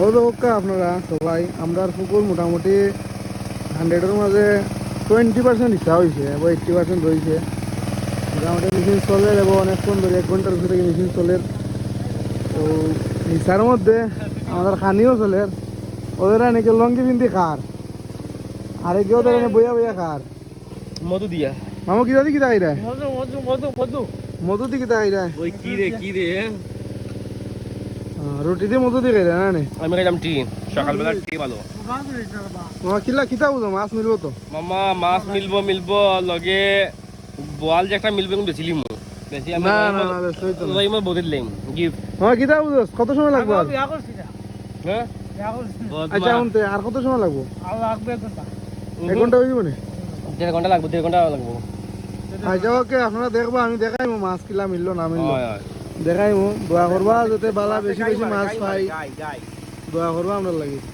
ওকা আপনারা সবাই আমরা পুকুর মোটামুটি 100-এর মাঝে 20% ইচ্ছা হয়েছে এবং 80% রয়েছে। মোটামুটি মেশিন চলে এবং অনেকক্ষণ ধরে 1 ঘন্টার ভিতরে মেশিন চলে। তো নিচার মধ্যে আমাদের খানিও চলে, ওদের নাকি লঙ্গি পিন্দি খার আর কেউ ওদের বইয়া বইয়া খার মধু দিয়া মামা কিতা দি কিতা খাইরা মধু মধু মধু মধু মধু দি কিতা খাইরা ওই কি রে রুটি দিয়ে মধু দি খাইরা না নে আমি খাইলাম টি সকালবেলা টি ভালো। মামা কিলা কিতা বুঝো মাছ মিলবো তো মামা মাছ মিলবো লগে বোয়াল যে একটা মিলবে বেছিলি মু বেশি আমি না না না বেশই তো ওই মই বদিল দিম গিফট। মামা কিতা বুঝো কত সময় লাগবে আর হ্যাঁ আচ্ছা উনতে আর কত সময় লাগবে? 1 ঘন্টা হয়ে যাবে না? 1.5 ঘন্টা লাগবে 1.5 ঘন্টা লাগবে। আচ্ছা ওকে আপনারা দেখবো, আমি দেখাইমু মাছ কিলা মিললো না মিললো হয় হয় দেখাইমু। দোয়া করবা যাতে বালা বেশি বেশি মাছ পাই, দোয়া করবা আমরা লাগি।